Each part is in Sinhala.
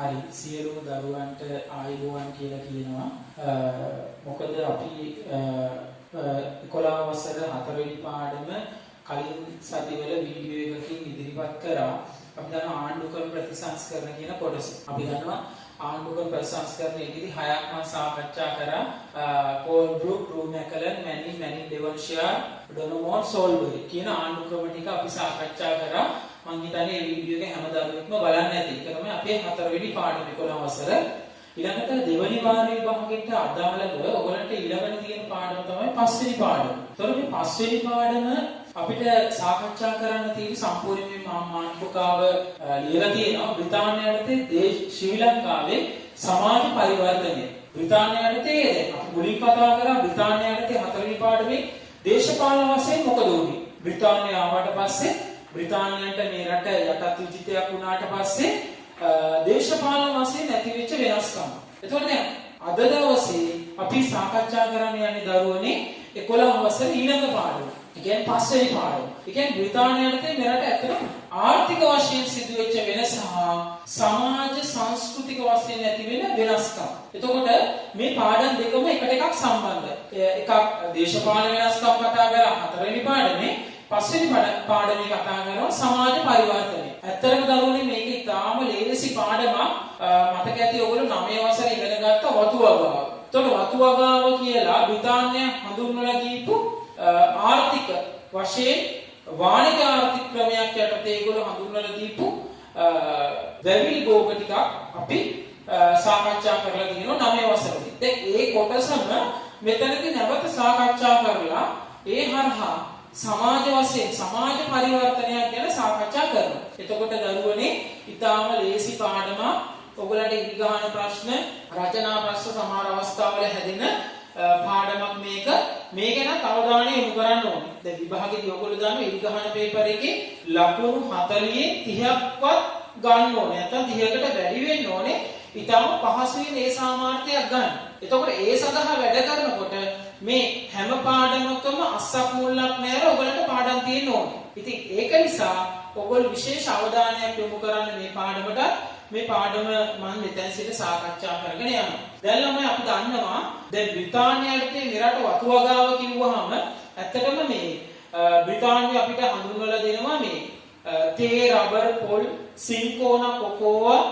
හරි සියලුම දරුවන්ට ආයුබෝවන් කියලා කියනවා. මොකද අපි 11 වසර 4 වෙනි පාඩම කලින් සතිවල වීඩියෝ එකකින් ඉදිරිපත් කරා. අපි දන්නවා ආණ්ඩුක්‍රම ප්‍රතිසංස්කරණ කියන කොටස. අපි දන්නවා ආණ්ඩුක්‍රම ප්‍රතිසංස්කරණයේදී හයක් මම සාකච්ඡා කරා. පෝල් බ්‍රූක්, ඩ්‍රූ මැකලන්, මැනි ඩෙවන්ෂියාර්, ඩොනෝමෝන්, සෝල්බරි කියන ආණ්ඩුක්‍රම ටික අපි සාකච්ඡා කරා. මම හිතන්නේ මේ වීඩියෝ එක හැම දරුවෙක්ම බලන්න ඇති. ඒක තමයි අපේ 4 වෙනි පාඩම 11 වසර. ඊළඟට දෙවනි වාරයේ විභාගෙට අදාළව ඔයගලන්ට ඊළඟට තියෙන පාඩම තමයි 5 වෙනි පාඩම. ඒතකොට මේ 5 වෙනි පාඩම අපිට සාකච්ඡා කරන්න තියෙන සම්පූර්ණයෙන්ම මාතෘකාව ලියලා තියෙනවා බ්‍රිතාන්‍යයේ ශ්‍රී ලංකාවේ සමාජ පරිවර්තනය. බ්‍රිතාන්‍යයේ අපි මුලින් කතා කරා බ්‍රිතාන්‍යයේ 4 වෙනි පාඩමේ දේශපාලන වශයෙන් මොකද වුනේ? බ්‍රිතාන්‍යය ආවට පස්සේ බ්‍රිතාන්‍යයට මේ රට යටත් විජිතයක් වුණාට පස්සේ දේශපාලන වශයෙන් ඇතිවෙච්ච වෙනස්කම්. එතකොට දැන් අද දවසේ අපි සාකච්ඡා කරන්න යන්නේ දරුවනේ 11 වසර ඊළඟ පාඩම. ඒ කියන්නේ 5 වෙනි පාඩම. ඒ කියන්නේ බ්‍රිතාන්‍යයට මේ රට ඇත්තට ආර්ථික වශයෙන් සිදුවෙච්ච වෙනස හා සමාජ සංස්කෘතික වශයෙන් ඇතිවෙන වෙනස්කම්. එතකොට මේ පාඩම් දෙකම එකට එකක් සම්බන්ධයි. එකක් දේශපාලන වෙනස්කම් කතා කරා 4 වෙනි පාඩමේ, 5 වෙනි පාඩමේ කතා කරනවා සමාජ පරිවර්තනය. ඇත්තටම දරුවනේ මේක ඉතාම ලේසි පාඩමක්. මතක ඇති ඔයගොල්ලෝ 9 වසරේ ඉගෙන ගත්ත වතු වගාව. එතකොට වතු වගාව කියලා බ්‍රිතාන්‍ය හඳුන්වලා දීපු ආර්ථික වශයෙන් වාණිජ ආර්ථික ක්‍රමයක් යටතේ ඒගොල්ලෝ හඳුන්වලා දීපු වැවිලි භෝග ටිකක් අපි සාකච්ඡා කරලා තියෙනවා 9 වසරේදී. දැන් ඒ කොටසම මෙතනදී නැවත සාකච්ඡා කරලා ඒ හරහා සමාජ වශයෙන් සමාජ පරිවර්තනයක් ගැන සාකච්ඡා කරනවා. එතකොට දරුවනේ ඊටාම ලේසි පාඩමක්. ඔයගලට ඉදිගාන ප්‍රශ්න, රචනා ප්‍රශ්න සමහර අවස්ථාවල හැදෙන පාඩමක් මේක. මේක නම් අවධානය යොමු කරන්න ඕනේ. දැන් විභාගයේදී ඔයගොල්ලෝ දාන ඉදිගාන පේපර් එකේ ලකුණු 40 30ක්වත් ගන්න ඕනේ. නැත්නම් 30කට වැඩි වෙන්න ඕනේ. ඊටම පහසුවෙන් ඒ සාමාර්ථයක් ගන්න. එතකොට ඒ සඳහා වැඩ කරනකොට මේ හැම පාඩමකම අස්සක් මුල්ලක් නැර ඔයගලන්ට පාඩම් තියෙන්න ඕනේ. ඉතින් ඒක නිසා ඔයගොල්ලෝ විශේෂ අවධානයක් යොමු කරන්න මේ පාඩමට. මේ පාඩම මම මෙතෙන් සිට සාකච්ඡා කරගෙන යනවා. දැන් ළමයි අපි දන්නවා දැන් බ්‍රිතාන්‍යයේ මෙරට වතු වගාව කිව්වහම ඇත්තටම මේ බ්‍රිතාන්‍ය අපිට හඳුන්වලා දෙනවා මේ තේ, රබර්, පොල්, සින්කෝන, කොකෝවා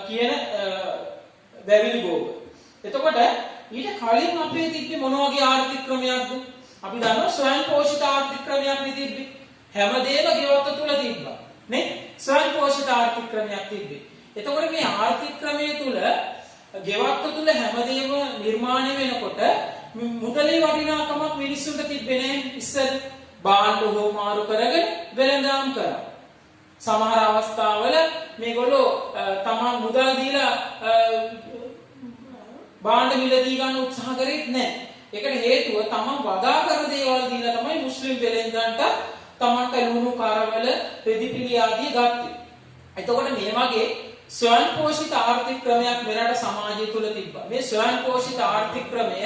කියන වැවිලි භෝග. එතකොට ඊට කලින් අපේ තිබ්බේ මොන වගේ ආර්ථික ක්‍රමයක්ද? අපි දන්නවා ස්වයං පෝෂිත ආර්ථික ක්‍රමයක් තිබ්බේ. හැමදේම ගෙවත්ත තුල තිබ්බා. නේ? ස්වයං පෝෂිත ආර්ථික ක්‍රමයක් තිබ්බේ. එතකොට මේ ආර්ථික ක්‍රමයේ තුල ගෙවත්ත තුල හැමදේම නිර්මාණය වෙනකොට මුදලේ වටිනාකමක් මිනිස්සුන්ට තිබ්බේ නෑ. ඉස්සර බාණ්ඩ හොමාරු කරගෙන වෙළඳාම් කරා. සමහර අවස්ථාවල මේගොල්ලෝ තමන් මුදල් දීලා බාණ්ඩ මිලදී ගන්න උත්සාහ කරෙත් නැහැ. ඒකට හේතුව තමන් වගා කර දේවල් දීලා තමයි මුස්ලිම් වෙළෙන්දන්ට තමන්ට ලුණු, කරවල, රෙදිපිලි ආදී ගත්තේ. එතකොට මේ වගේ ස්වයං පෝෂිත ආර්ථික ක්‍රමයක් මෙරට සමාජය තුල තිබ්බා. මේ ස්වයං පෝෂිත ආර්ථික ක්‍රමය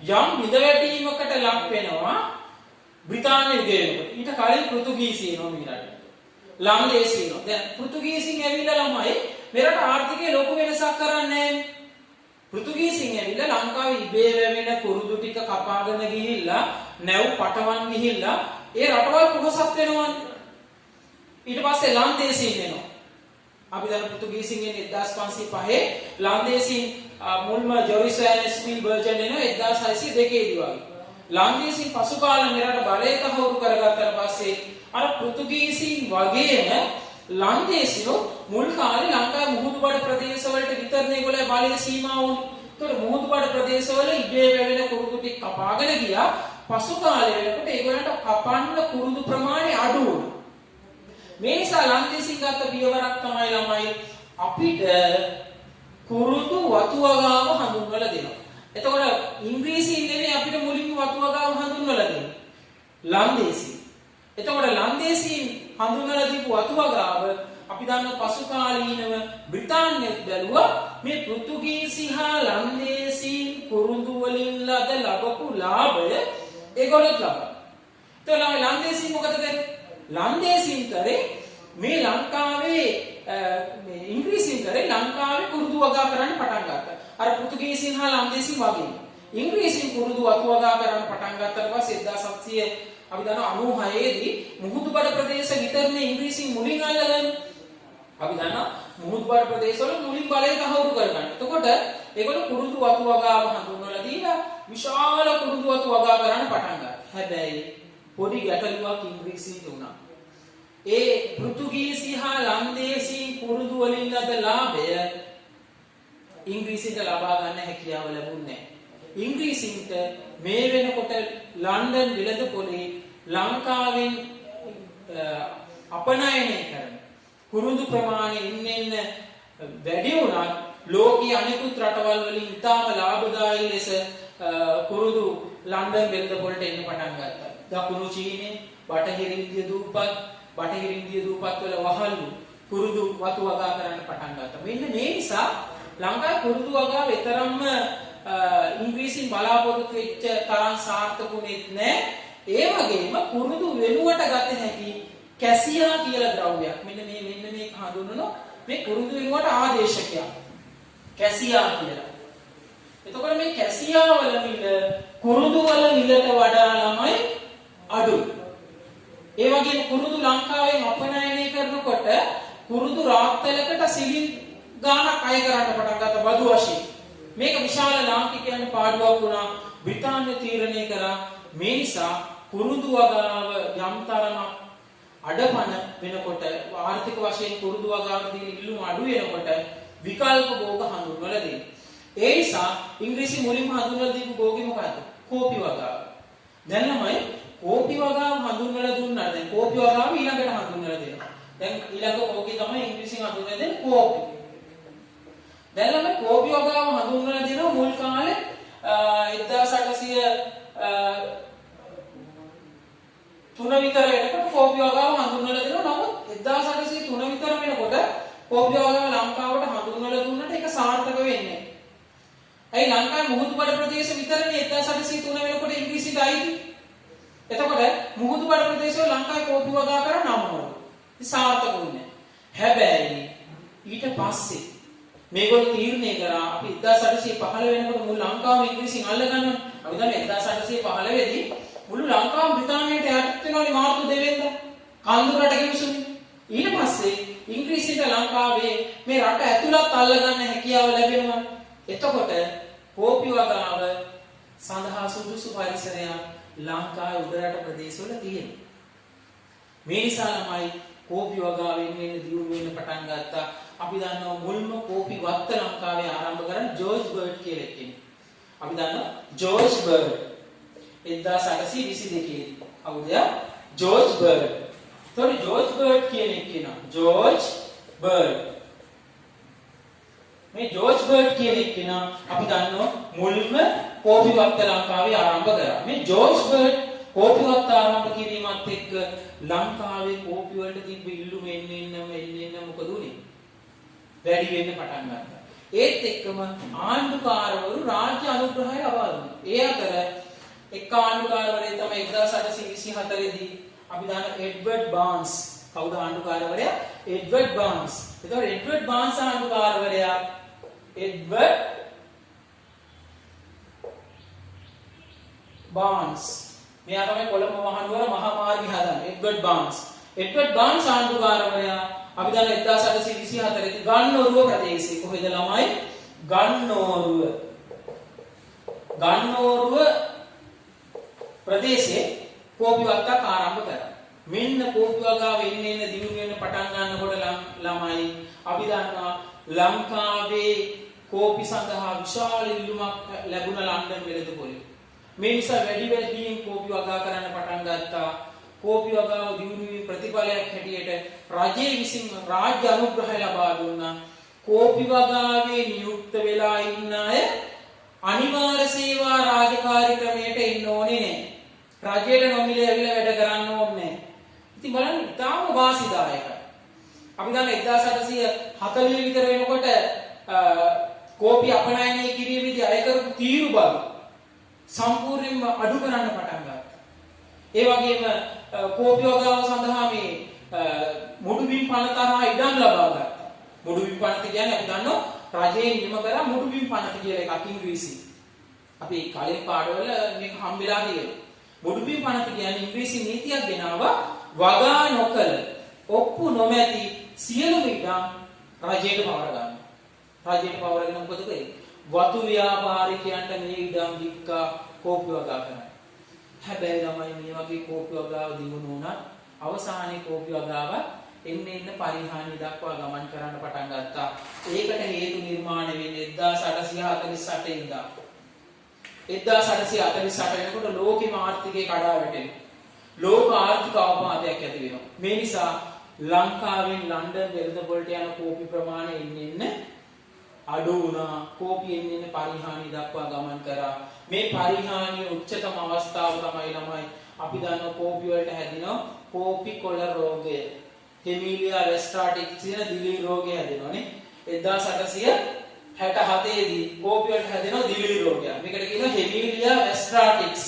යම් විදවැටීමකට ලක් වෙනවා බ්‍රිතාන්‍ය යුගයේදී. ඊට කලින් පෘතුගීසීනෝ මේ රටේ. ලන්දේසීනෝ. දැන් පෘතුගීසින් ඇවිල්ලා ළමයි මෙරට ආර්ථිකයේ ලොකු වෙනසක් කරන්නේ නැහැ. පෘතුගීසින් ඇවිල්ලා ලංකාවේ ඉබේ වැවෙන කුරුදු ටික කපාගෙන ගිහිල්ලා නැව් පටවන් ගිහිල්ලා ඒ රටවල් පොහොසත් වෙනවා. ඊට පස්සේ ලන්දේසීන් එනවා. අපි දැන් පෘතුගීසින් එන්නේ 1505 ලන්දේසීන් මුල්ම ජොරිසෑනස් මිල් බර්ජන් එනවා 1602 දී වගේ. ලන්දේසීන් පසු කාලෙ මෙරට බලය තහවුරු කරගත්තාට පස්සේ අර පෘතුගීසින් වගේම ලන්දේසියෝ මුල් කාලේ ලංකාවේ මුහුදුබඩ ප්‍රදේශවලට විතරනේ ඒගොල්ලෝ බලය සීමා වුණේ. ඒතකොට මුහුදුබඩ ප්‍රදේශවල ඉබේ වැවෙන කුරුදු ටික කපාගෙන ගියා. පසු කාලේ වෙනකොට ඒගොල්ලන්ට කපන්න කුරුදු ප්‍රමාණය අඩු වුණා. මේ නිසා ලන්දේසින් ගත්ත පියවරක් තමයි ළමයි අපිට කුරුදු වතු වගාව හඳුන්වලා දෙනවා. එතකොට ඉංග්‍රීසියෙන් නෙමෙයි අපිට මුලින්ම වතු වගාව හඳුන්වලා දෙන්නේ. ලන්දේසියෙන්. එතකොට ලන්දේසියෙන් හඳුන්වලා දීපු වතු වගාව අපි දන්න පසු කාලීනව බ්‍රිතාන්‍යය බැලුවා මේ පෘතුගීසි හා ලන්දේසීන් කුරුදු වලින් ලබපු ලාභය ඒගොල්ලෝ ලබා. එතකොට ලන්දේසීන් මොකද කරේ? ලන්දේසීන් කරේ මේ ලංකාවේ මේ ඉංග්‍රීසියෙන් කරේ ලංකාවේ වගා කරන්න පටන් ගත්තා. අර පෘතුගීසින් හා ලන්දේසින් වගේ. ඉංග්‍රීසියෙන් කුරුදු වතු වගා කරන්න පටන් ගත්තට පස්සේ 1700 අපි දන්නවා 96 දී මුහුදුබඩ ප්‍රදේශ විතරනේ ඉංග්‍රීසියෙන් මුලින් අල්ලගන්නේ. අපි දන්නවා මුහුදුබඩ ප්‍රදේශවල මුලින් බලය තහවුරු කරගන්න. එතකොට ඒගොල්ලෝ කුරුදු වතු වගාව හඳුන්වලා දීලා විශාල කුරුදු වතු වගා කරන්න පටන් ගත්තා. හැබැයි පොඩි ගැටලුවක් ඉංග්‍රීසියට වුණා. ඒ පෘතුගීසි හා ලන්දේසි කුරුදු වලින් ලද ලාභය ඉංග්‍රීසියට ලබා ගන්න හැකියාව ලැබුණේ නැහැ. ඉංග්‍රීසින්ට මේ වෙනකොට ලන්ඩන් විලදපොලේ ලංකාවෙන් අපනයනය කරන කුරුදු ප්‍රමාණය ඉන්න වැඩි වුණත් ලෝකයේ අනෙකුත් රටවල් වලින් ඉතාම ලාභදායී ලෙස කුරුදු ලන්ඩන් වෙළඳපොළට එන්න පටන් ගත්තා. දකුණු චීනය, බටහිර ඉන්දිය දූපත්, බටහිර ඉන්දිය දූපත් වල වහල්ලු කුරුදු වතු වගා කරන්න පටන් ගත්තා. මෙන්න මේ නිසා ලංකාවේ කුරුදු වගාව විතරක්ම ඉංග්‍රීසියෙන් බලාපොරොත්තු වෙච්ච තරම් සාර්ථකුනේ නැහැ. ඒ වගේම කුරුදු වෙනුවට ගත හැකි කැසියා කියලා ද්‍රව්‍යයක්. මෙන්න මේක හඳුන්වනවා මේ කුරුදු වෙනුවට ආදේශකයක්. කැසියා කියලා. එතකොට මේ කැසියා වල මිල කුරුදු වල මිලට වඩා ළමයි අඩුයි. ඒ වගේම කුරුදු ලංකාවෙන් අපනයනය කරනකොට කුරුදු රාත්තලකට සිලින් ගාණක් අය කරන්න පටන් ගත්තා බදු වශයෙන්. මේක විශාල ලාංකිකයන් පාඩුවක් වුණා. බ්‍රිතාන්‍ය තීරණය කරා මේ නිසා කුරුදු වගාව යම් තරමක් අඩපණ වෙනකොට ආර්ථික වශයෙන් කුරුදු වගාවට තියෙන ඉල්ලුම අඩු වෙනකොට විකල්ප භෝග හඳුන්වලා දෙනවා. ඒ නිසා ඉංග්‍රීසි මුලින්ම හඳුන්වලා දීපු භෝගෙ මොකද්ද? කෝපි වගාව. දැන් ළමයි කෝපි වගාව හඳුන්වලා දුන්නා. දැන් කෝපි වගාව ඊළඟට හඳුන්වලා දෙනවා. දැන් ඊළඟ භෝගෙ තමයි ඉංග්‍රීසියෙන් හඳුන්වලා දෙන්නේ කෝපි. දැන් ළමයි කෝපි වගාව හඳුන්වලා දෙනවා මුල් කාලේ 1803 විතර වෙනකොට කෝපි වගාව හඳුන්වලා දෙනවා. නමුත් 1803 විතර වෙනකොට කෝපි වගාව ලංකාවට හඳුන්වලා දුන්නට ඒක සාර්ථක වෙන්නේ නැහැ. ඇයි ලංකාවේ මුහුදුබඩ ප්‍රදේශ විතරනේ 1803 වෙනකොට ඉංග්‍රීසියට අයිති. එතකොට මුහුදුබඩ ප්‍රදේශවල ලංකාවේ කෝපි වගා කරා නම්වලු. ඒ සාර්ථක වුණේ නැහැ. හැබැයි ඊට පස්සේ මේගොල්ලෝ තීරණය කරා අපි 1815 වෙනකොට මුළු ලංකාවම ඉංග්‍රීසියෙන් අල්ලගන්නවා. අපි දන්නේ 1815 දී මුළු ලංකාවම බ්‍රිතාන්‍යයට යටත් වෙනවනේ මාර්තු 2 වෙනිදා. කන්දුරට ගෙවසුනේ. ඊට පස්සේ ඉංග්‍රීසියට ලංකාවේ මේ රට ඇතුළත් අල්ලගන්න හැකියාව ලැබෙනවා. එතකොට කෝපි වගාව සඳහා සුදුසු පරිසරයක් ලංකාවේ උඩරට ප්‍රදේශවල තියෙනවා. මේ නිසා ළමයි කෝපි වගාවෙන් දියුණු වෙන්න පටන් ගත්තා. අපි දන්නවා මුල්ම කෝපි වත්ත ලංකාවේ ආරම්භ කරන ජෝර්ජ් බර්ඩ් කියලා කෙනෙක්. අපි දන්නවා ජෝර්ජ් බර්ඩ් 1822 දී. කවුද? George Bird. තොරි ජෝර්ජ් බර්ඩ් කෙනෙක් කියනවා. George Bird. මේ ජෝර්ජ් බර්ඩ් කෙනෙක් කෙනා අපි දන්නවා මුල්ම කෝපි වත්ත ලංකාවේ ආරම්භ කරා. මේ ජෝර්ජ් බර්ඩ් කෝපි වත්ත ආරම්භ කිරීමත් එක්ක ලංකාවේ කෝපි වලට තිබ්බ ඉල්ලුම එන්න මොකද උනේ? වැඩි වෙන්න පටන් ගත්තා. ඒත් එක්කම ආණ්ඩුකාරවරු රාජ්‍ය අනුග්‍රහය ලබා දුන්නා. ඒ අතර එක් ආණ්ඩුකාරවරයෙක් තමයි 1824 දී අපි දන්න එඩ්වර්ඩ් බාන්ස්. කවුද ආණ්ඩුකාරවරයා? එඩ්වර්ඩ් බාන්ස්. එතකොට එඩ්වර්ඩ් බාන්ස් ආණ්ඩුකාරවරයා එඩ්වර්ඩ් බාන්ස්. මෙයා තමයි කොළඹ මහනුවර මහා මාර්ගය හදන්නේ. එඩ්වර්ඩ් බාන්ස්. එඩ්වර්ඩ් බාන්ස් ආණ්ඩුකාරවරයා අපි දන්න 1824 දී ගන්නෝරුව ප්‍රදේශයේ කොහෙද ළමයි? ගන්නෝරුව ප්‍රදේශයේ කෝපි වත්තක් ආරම්භ කරා. මෙන්න කෝපි වගාව එන්න දිනු වෙන පටන් ගන්නකොට ළමයි අපි දන්නවා ලංකාවේ කෝපි සඳහා විශාල ඉල්ලුමක් ලැබුණ ලන්ඩන් වෙළඳපොලේ. මේ නිසා වැඩියෙන් කෝපි වගා කරන්න පටන් ගත්තා. කෝපි වගාව දිනු වීම ප්‍රතිඵලයක් හැටියට රජයේ විසින් රාජ්‍ය අනුග්‍රහය ලබා දුන්නා. කෝපි වගාවේ නියුක්ත වෙලා ඉන්න අය අනිවාර්ය සේවා රාජකාරී ක්‍රමයට එන්න ඕනේ නැහැ. රජයට නොමිලේ ඇවිල්ලා වැඩ කරන්න ඕනේ නැහැ. ඉතින් බලන්න ඉතාම වාසිදායකයි. අපි දන්න 1840 විතර වෙනකොට කෝපි අපනයනය කිරීමේදී අය කරපු තීරු බව සම්පූර්ණයෙන්ම අඩු කරන්න පටන් ගත්තා. ඒ වගේම කෝපි වගාව සඳහා මේ මුඩුබිම් පනත තරහා ඉඩම් ලබා ගත්තා. මුඩුබිම් පනත කියන්නේ අපි දන්නවා රජයේ නියම කරා මුඩුබිම් පනත කියලා එකක් ඉංග්‍රීසි. අපි කලින් පාඩවල මේක හම්බෙලා තියෙනවා. මුඩුබිම් පනත කියන්නේ ඉංග්‍රීසි නීතියක් ගෙනාවා වගා නොකළ ඔප්පු නොමැති සියලුම ඉඩම් රජයට පවර ගන්න. රජයට පවරගෙන මොකද කරේ? වතු ව්‍යාපාරිකයන්ට මේ ඉඩම් වික්කා කෝපි වගා කරනවා. හැබැයි ළමයි මේ වගේ කෝපි වගාව දිනුන උනත් අවසානයේ කෝපි වගාව එන්න පරිහානිය දක්වා ගමන් කරන්න පටන් ගත්තා. ඒකට හේතු නිර්මාණය වෙන්නේ 1848 ඉඳලා 1848 වෙනකොට ලෝකෙම ආර්ථිකය කඩා වැටෙනවා. ලෝක ආර්ථික අවපාතයක් ඇති වෙනවා. මේ නිසා ලංකාවෙන් ලන්ඩන් වෙළඳපොළට යන කෝපි ප්‍රමාණය එන්න අඩු වුණා. කෝපි එන්න පරිහානිය දක්වා ගමන් කරා. මේ පරිහානිය උච්චතම අවස්ථාව තමයි ළමයි අපි දන්නවා කෝපි වලට හැදෙනවා කෝපි කොළ රෝගය. හෙමීලියා වෙස්ට්‍රාටික්ස් කියන දිලීර රෝගය හැදෙනවානේ. 1867 දී කෝපි වලට හැදෙනවා දිලීර රෝගය. මේකට කියනවා හෙමීලියා වෙස්ට්‍රාටික්ස්.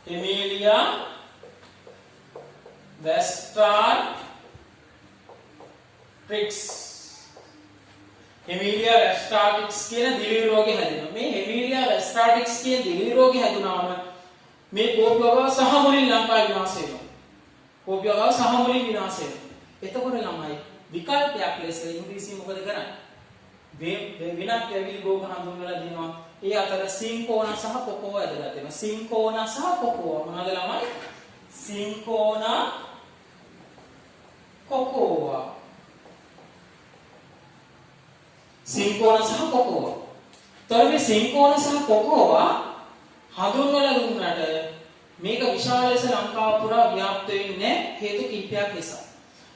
හෙමීලියා වෙස්ට්‍රාටික්ස්. හෙමීලියා වෙස්ට්‍රාටික්ස් කියන දිලීර රෝගය හැදෙනවා. මේ හෙමීලියා වෙස්ට්‍රාටික්ස් කියන දිලීර රෝගය හැදුනාම මේ කෝපි වගාව සහ මුලින් ලංකාවේ විනාශ වෙනවා. කෝපි වගාව සහ මුලින් විනාශ වෙනවා. එතකොට ළමයි විකල්පයක් ලෙස ඉංග්‍රීසියෙන් මොකද කරන්නේ? වෙනත් පැවිලි භෝග හඳුන්වලා දෙනවා. ඒ අතර සින්කෝනා සහ කොකෝවා ඇදලා තියෙනවා. සින්කෝනා සහ කොකෝවා මොනවද ළමයි? සින්කෝනා කොකෝවා. සින්කෝනා සහ කොකෝවා. තව මේ සින්කෝනා සහ කොකෝවා හඳුන්වලා දුන්නට මේක විශාල ලෙස ලංකාව පුරා ව්‍යාප්ත වෙන්නේ හේතු කිහිපයක් නිසා.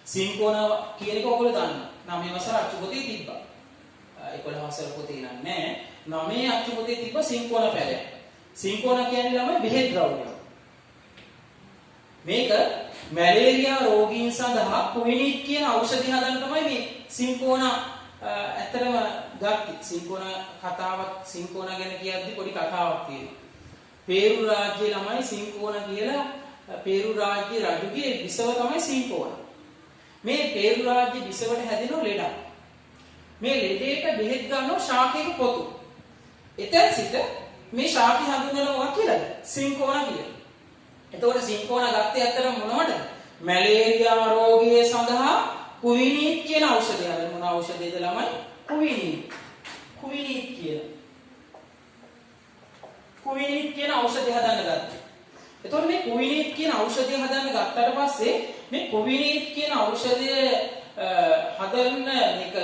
සින්කෝනා කියන එක ඔයගොල්ලෝ දන්නවා. 9 වසර අච්චුපොතේ තිබ්බා. 11 වසර පොතේ නෑ. 9 අච්චුපොතේ තිබ්බ සින්කෝනා පැලයක්. සින්කෝනා කියන්නේ ළමයි බෙහෙත් ද්‍රව්‍යයක්. මේක මැලේරියා රෝගීන් සඳහා කුයිනික් කියන ඖෂධය හදන්න තමයි මේ සින්කෝනා ඇත්තටම ගත්තේ. සින්කෝනා කතාවක් සින්කෝනා ගැන කියද්දි පොඩි කතාවක් තියෙනවා. පේරු රාජ්‍යයේ ළමයි සින්කෝනා කියලා පේරු රාජ්‍ය රජුගේ විසව තමයි සින්කෝනා. මේ පේරු රාජ්‍ය විසවට හැදෙන ලෙඩක්. මේ ලෙඩේට බෙහෙත් ගන්නවා ශාකයක පොතු. එතෙන් සිට මේ ශාකය හඳුන්වනවා මොකක් කියලාද? සින්කෝනා කියලා. එතකොට සින්කෝනා ගත්තේ ඇත්තටම මොනවද? මැලේරියා රෝගය සඳහා කුයිනික් කියන ඖෂධය. හදන මොන ඖෂධයද ළමයි? කුයිනික්. කුයිනික් කියලා. කුයිනික් කියන ඖෂධය හදන්න ගත්තා. එතකොට මේ කුයිනික් කියන ඖෂධය හදන්න ගත්තට පස්සේ මේ කුයිනික් කියන ಔಷධය හදන්න මේක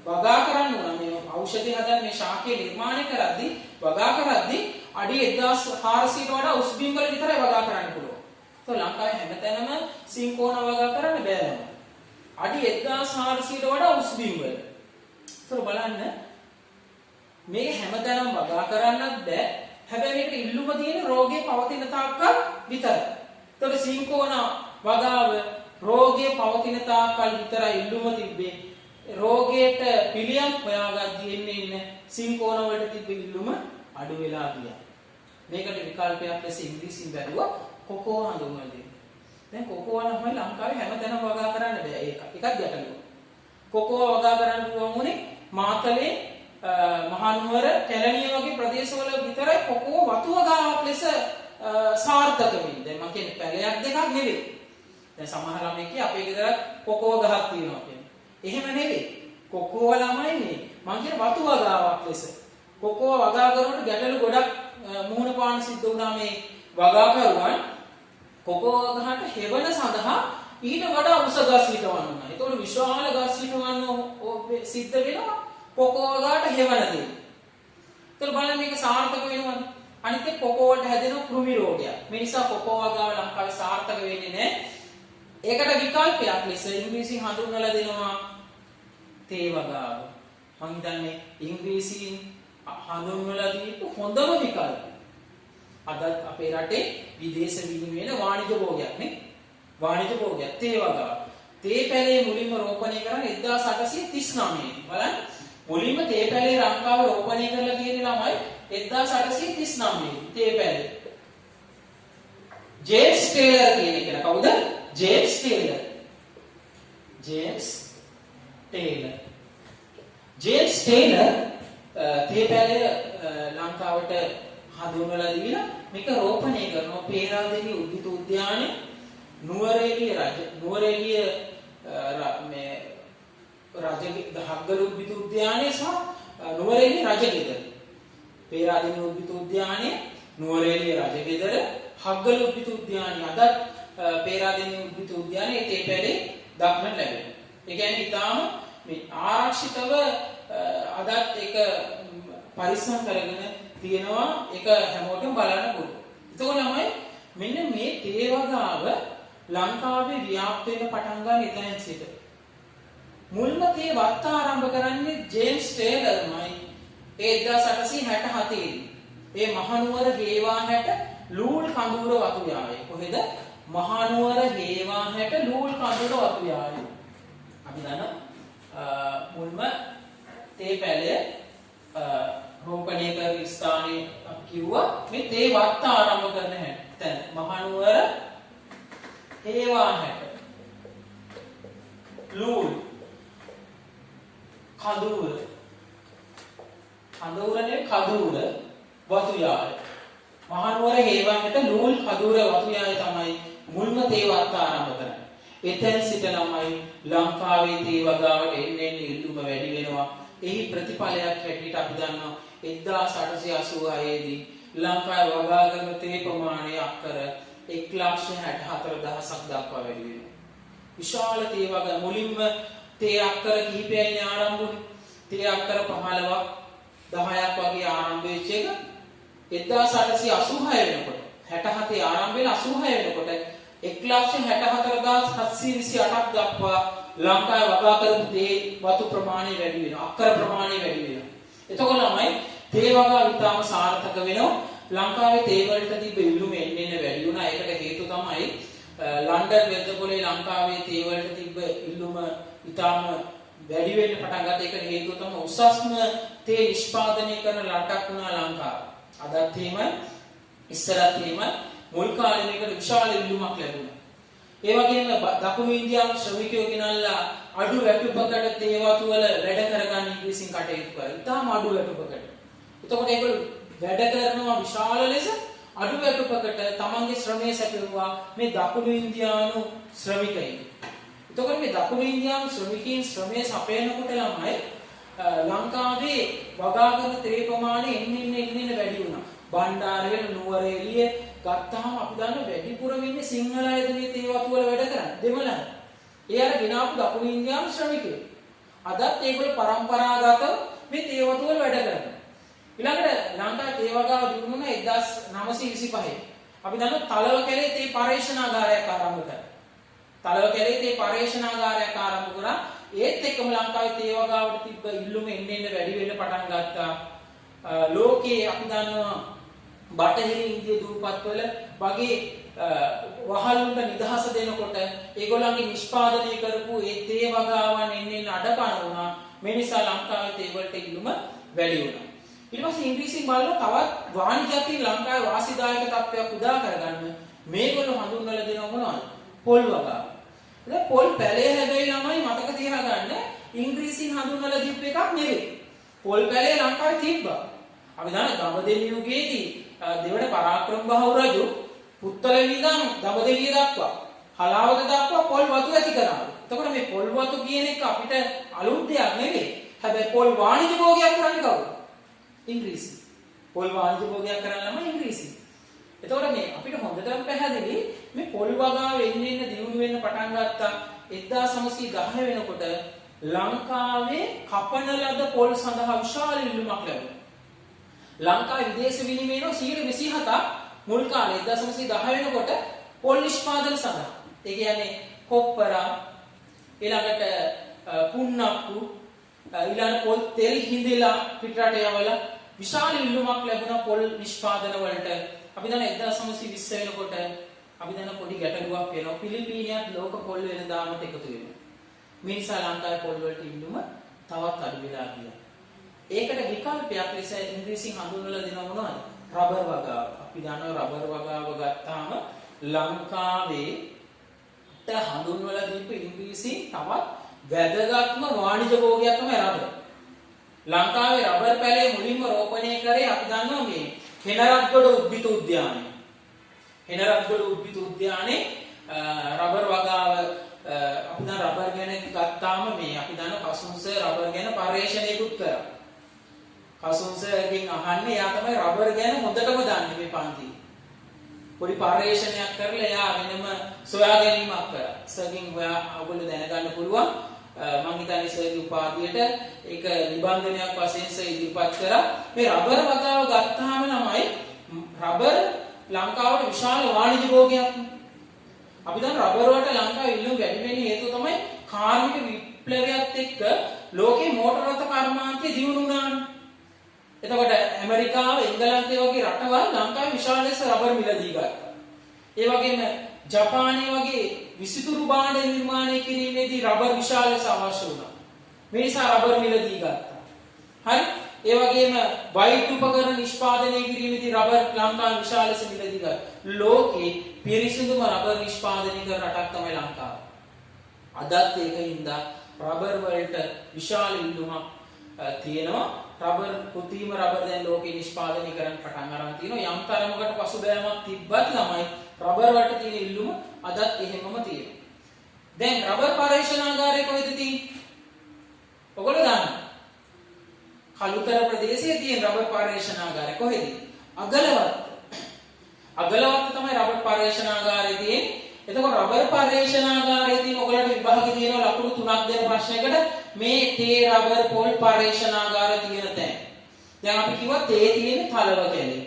වගා කරන්න උනා. මේ ඖෂධය හදන්න මේ ශාකය නිර්මාණය කරද්දී වගා කරද්දී අඩි 1400ට වඩා උස් බිම් වල විතරයි වගා කරන්න පුළුවන්. તો ලංකාවේ හැමතැනම සින්කෝනා වගා කරන්න බෑ නම. අඩි 1400ට වඩා උස් බිම් වල. તો බලන්න මේක හැමතැනම වගා කරන්නත් බෑ. හැබැයි මේකට ඉල්ලුම තියෙන රෝගේ පවතින තාක්කල් විතරයි. එතකොට සින්කෝනා වගාව රෝගයේ පවතින තාක්කල් විතරයි ඉල්ලුම තිබ්බේ. රෝගයට පිළියම් හොයාගද්දී එන්නේ සින්කෝනා වලට තිබ්බ ඉල්ලුම අඩු වෙලා ගියා. මේකට විකල්පයක් ලෙස ඉංග්‍රීසියෙන් බැලුවා කොකෝ හඳුන්වලා දෙන්න. දැන් කොකෝ තමයි ලංකාවේ හැමතැනම වගා කරන්න බෑ. එකක් ගැටලුව. කොකෝ වගා කරන්න පුළුවන් උනේ මාතලේ මහනුවර කැලණිය වගේ ප්‍රදේශවල විතරයි කොකෝ වතු වගාවක් ලෙස සාර්ථක වෙන්නේ. දැන් මම කියන්නේ පැලයක් දෙකක් නෙවෙයි. දැන් සමහර ළමයි කිය අපේ ගෙදර කොකෝ ගහක් තියෙනවා කියන්නේ. එහෙම නෙවෙයි. කොකෝ ළමයි නේ. මම කියන වතු වගාවක් ලෙස. කොකෝ වගා කරනකොට ගැටලු ගොඩක් මුහුණ පාන සිද්ධ වුණා මේ වගාකරුවන් කොකෝ ගහට හෙවන සඳහා ඊට වඩා උස ගස් හිටවන්න උනා. ඒතකොට විශාල ගස් හිටවන්න සිද්ධ වෙනවා කොකෝ වගාට හෙවන දේ. ඒතකොට බලන්න මේක සාර්ථක වෙනවද? අනිත් එක්ක කොකෝ වලට හැදෙන කෘමි රෝගයක්. මේ නිසා කොකෝ වගාව ලංකාවේ සාර්ථක වෙන්නේ නැහැ. ඒකට විකල්පයක් ලෙස ඉංග්‍රීසියෙන් හඳුන්වලා දෙනවා තේ වගාව. මම හිතන්නේ ඉංග්‍රීසියෙන් හඳුන්වලා දීපු හොඳම විකල්පය. අද අපේ රටේ විදේශ විනිමය වෙන වාණිජ භෝගයක් නේ. වාණිජ භෝගයක් තේ වගාව. තේ පැලේ මුලින්ම රෝපණය කරන්නේ 1839. බලන්න මුලින්ම තේ පැලේ ලංකාව රෝපණය කරලා තියෙන ළමයි 1839 තේ පැලේ. ජේම්ස් ටේලර් කියන එක කවුද? James Taylor. James Taylor. James Taylor තේ පැලය ලංකාවට හඳුන්වලා දීලා මේක රෝපණය කරනවා පේරාදෙණිය උද්භිද උද්‍යානයේ නුවරඑළිය මේ හග්ගල උද්භිද උද්‍යානයේ සහ නුවරඑළිය රජගෙදර. පේරාදෙණිය උද්භිද උද්‍යානයේ නුවරඑළිය රජගෙදර හග්ගල උද්භිද උද්‍යානයේ අදත් පේරාදෙණිය උද්භිද උද්‍යානයේ තේ පැලේ දක්නට ලැබෙනවා. ඒ කියන්නේ ඊටාම මේ ආරක්ෂිතව අදත් ඒක පරිස්සම් කරගෙන තියෙනවා. ඒක හැමෝටම බලන්න පුළුවන්. එතකොට තමයි මෙන්න මේ තේ වගාව ලංකාවේ ව්‍යාප්ත වෙන පටන් ගන්න ඉඳන් සිට. මුල්ම තේ වත්ත ආරම්භ කරන්නේ ජේම්ස් ටේලර්මයි 1867 දී. ඒ මහනුවර හේවාහැට ලූල් කඳුර වතු යායේ. කොහෙද? මහනුවර හේවාහැට ලූල් කඳුර වතු යායේ. අපි දන්න මුල්ම තේ පැලය රෝපණය කර ස්ථානයේ අපි කිව්වා මේ තේ වත්ත ආරම්භ කරන තැන මහනුවර හේවාහැට ලූල් කඳුර වතු යාය. මහනුවර හේවාහැට ලූල් කඳුර වතු යාය තමයි මුල්ම තේ වත්ත ආරම්භ කරන්නේ. එතෙන් සිට ළමයි ලංකාවේ තේ වගාවට එන්න ඉල්ලුම වැඩි වෙනවා. එහි ප්‍රතිඵලයක් හැටියට අපි දන්නවා 1886 දී ලංකාවේ වගා කරන තේ ප්‍රමාණය අක්කර 1,64,000ක් දක්වා වැඩි වෙනවා. විශාල තේ වගා මුලින්ම තේ අක්කර කිහිපයයි ආරම්භ වුණේ. තේ අක්කර 15ක් 10ක් වගේ ආරම්භ වෙච්ච එක 1886 වෙනකොට 67 ආරම්භ වෙලා 86 වෙනකොට 1,64,728ක් දක්වා ලංකාවේ වගා කරපු තේ වතු ප්‍රමාණය වැඩි වෙනවා. අක්කර ප්‍රමාණය වැඩි වෙනවා. එතකොට ළමයි තේ වගාව ඉතාම සාර්ථක වෙනවා. ලංකාවේ තේ වලට තිබ්බ ඉල්ලුම එන්න වැඩි වුණා. ඒකට හේතුව තමයි ලන්ඩන් වෙදපොලේ ලංකාවේ තේ වලට තිබ්බ ඉල්ලුම ඉතාම වැඩි වෙන්න පටන් ගත්ත. ඒකට හේතුව තමයි උසස්ම තේ නිෂ්පාදනය කරන රටක් වුණා ලංකාව. අදත් එහෙමයි ඉස්සරත් එහෙමයි මුල් කාලේ මේකට විශාල ඉල්ලුමක් ලැබුණා. ඒ වගේම දකුණු ඉන්දියානු ශ්‍රමිකයෝ ගෙනල්ලා අඩු වැටුපකට තේ වතු වල වැඩ කරගන්න ඉංග්‍රීසියෙන් කටයුතු කරා. ඉතාම අඩු වැටුපකට. එතකොට ඒගොල්ලෝ වැඩ කරනවා විශාල ලෙස අඩු වැටුපකට තමන්ගේ ශ්‍රමය සැපයුවා මේ දකුණු ඉන්දියානු ශ්‍රමිකයින්. එතකොට මේ දකුණු ඉන්දියානු ශ්‍රමිකයින් ශ්‍රමය සපයනකොට ළමයි ලංකාවේ වගා කරන තේ ප්‍රමාණය එන්න වැඩි වුණා. බණ්ඩාරවැල නුවරඑළිය ගත්තාම අපි දන්න වැඩිපුර වෙන්නේ සිංහල අයද මේ තේ වතු වල වැඩ කරන්නේ දෙමළන්. ඒ අර ගෙනාපු දකුණු ඉන්දියානු ශ්‍රමිකයෝ. අදත් ඒගොල්ලෝ පරම්පරාගතව මේ තේ වතු වල වැඩ කරනවා. ඊළඟට ලංකාවේ තේ වගාව දිනුන 1925. අපි දන්න තලව කැලේ තේ පරීක්ෂණාගාරයක් ආරම්භ කරා. තලව කැලේ තේ පරීක්ෂණාගාරයක් ආරම්භ කරා. ඒත් එක්කම ලංකාවේ තේ වගාවට තිබ්බ ඉල්ලුම එන්න වැඩි වෙන්න පටන් ගත්තා. ලෝකයේ අපි දන්නවා බටහිර ඉන්දිය දූපත්වල වගේ වහලුන්ට නිදහස දෙනකොට ඒගොල්ලන්ගේ නිෂ්පාදනය කරපු ඒ තේ වගාවන් එන්න අඩපණ වුණා. මේ නිසා ලංකාවේ තේ වලට ඉල්ලුම වැඩි වුණා. ඊට පස්සේ ඉංග්‍රීසියෙන් බලලා තවත් වාණිජ්‍යයෙන් ලංකාවේ වාසිදායක තත්ත්වයක් උදා කරගන්න මේගොල්ලෝ හඳුන්වලා දෙනව මොනවද? පොල් වගාව. දැන් පොල් පැලය හැබැයි ළමයි මතක තියාගන්න ඉංග්‍රීසියෙන් හඳුන්වලා දීපු එකක් නෙවෙයි. පොල් පැලය ලංකාවේ තිබ්බා. අපි දන්න දඹදෙණි යුගයේදී දෙවන පරාක්‍රම බහුව රජු පුත්තලේ ඉඳන් දඹදෙණිය දක්වා හලාවත දක්වා පොල් වතු ඇති කරනවා. එතකොට මේ පොල් වතු කියන එක අපිට අලුත් දෙයක් නෙවෙයි. හැබැයි පොල් වාණිජ්‍ය භෝගයක් කරන්නේ කවුද? ඉංග්‍රීසි. පොල් වාණිජ්‍ය භෝගයක් කරන්නම ඉංග්‍රීසි. එතකොට මේ අපිට හොඳටම පැහැදිලි මේ පොල් වගාව එන්න දියුණු වෙන්න පටන් ගත්තා 1910 වෙනකොට ලංකාවේ කපන ලද පොල් සඳහා විශාල ඉල්ලුමක් ලැබුණා. ලංකාවේ විදේශ විනිමය 27% මුල් කාලේ 1910 වෙනකොට පොල් නිෂ්පාදන සඳහා. ඒ කියන්නේ කොප්පරා ඊළඟට පුන්නක්කු ඊළඟ පොල් තෙල් හිඳිලා පිටරට යවලා විශාල ඉල්ලුමක් ලැබුණා පොල් නිෂ්පාදන වලට. අපි දන්න 1920 වෙනකොට අපි දන්න පොඩි ගැටලුවක් වෙනවා. පිලිපීනියත් ලෝක පොල් වෙළඳාමට එකතු වෙනවා. මේ නිසා ලංකාවේ පොල් වලට ඉල්ලුම තවත් අඩු වෙලා ගියා. ඒකට විකල්පයක් ලෙස ඉංග්‍රීසියෙන් හඳුන්වලා දෙනවා මොනවද? රබර් වගාව. අපි දන්නවා රබර් වගාව ගත්තාම ලංකාවේ හඳුන්වලා දීපු ඉංග්‍රීසියෙන් තවත් වැදගත්ම වාණිජ භෝගයක් තමයි රබර්. ලංකාවේ රබර් පැලේ මුලින්ම රෝපණය කරේ අපි දන්නවා මේ හෙනරත්ගොඩ උද්භිත උද්‍යානය. හෙනරත්ගොඩ උද්භිත උද්‍යානයේ රබර් වගාව අපි දැන් රබර් ගැන ගත්තාම මේ අපි දන්න කසුන්ස රබර් ගැන පර්යේෂණයකුත් කරා. කසුන්සගෙන් අහන්නේ එයා තමයි රබර් ගැන හොඳටම දන්නේ මේ පන්තියේ. පොඩි පර්යේෂණයක් කරලා එයා වෙනම සොයා ගැනීමක් කරා. සර්ගෙන් ඔයගොල්ලෝ දැනගන්න පුළුවන් මම හිතන්නේ සර්ගේ උපාධියට ඒක නිබන්ධනයක් වශයෙන් සර් ඉදිරිපත් කරා. මේ රබර් වගාව ගත්තාම තමයි රබර් ලංකාවට විශාල වාණිජ භෝගයක්. අපි දැන් රබර් වලට ලංකාවේ ඉල්ලුම වැඩි වෙන හේතුව තමයි කාර්මික විප්ලවයත් එක්ක ලෝකේ මෝටර රථ කර්මාන්තය දියුණු වුණානේ. එතකොට ඇමරිකාව, එංගලන්තය වගේ රටවල් ලංකාවේ විශාල ලෙස රබර් මිලදී ගත්තා. ඒ වගේම ජපානය වගේ විසිතුරු භාණ්ඩ නිර්මාණය කිරීමේදී රබර් විශාල ලෙස අවශ්‍ය වුණා. මේ නිසා රබර් මිලදී ගත්තා. හරි? ඒ වගේම වෛද්‍ය උපකරණ නිෂ්පාදනය කිරීමේදී රබර් ලංකාව විශාල ලෙස මිලදී ගත්තා. ලෝකේ පිරිසිදුම රබර් නිෂ්පාදනය කරන රටක් තමයි ලංකාව. අදත් ඒකින්ද රබර් වලට විශාල ඉල්ලුමක් තියෙනවා. රබර් කෘත්‍රිම රබර් දැන් ලෝකේ නිෂ්පාදනය කරන්න පටන් ගන්න තියෙනවා. යම් තරමකට පසුබෑමක් තිබ්බත් ළමයි රබර් වලට තියෙන ඉල්ලුම අදත් එහෙමම තියෙනවා. දැන් රබර් පරීක්ෂණාගාරය කොහෙද තියෙන්නේ? ඔයගොල්ලෝ දන්නවා. කළුතර ප්‍රදේශයේ තියෙන රබර් පරීක්ෂණාගාරය කොහෙද? අගලවත්ත. අගලවත්ත තමයි රබර් පරීක්ෂණාගාරය තියෙන්නේ. එතකොට රබර් පරීක්ෂණාගාරයේ තියෙන ඔයගලට විභාගෙ තියෙන ලකුණු 3ක් දෙන ප්‍රශ්නයකට මේ තේ රබර් පොල් පරීක්ෂණාගාර තියෙන තැන. දැන් අපි කිව්වා තේ තියෙන තලව කැලේ.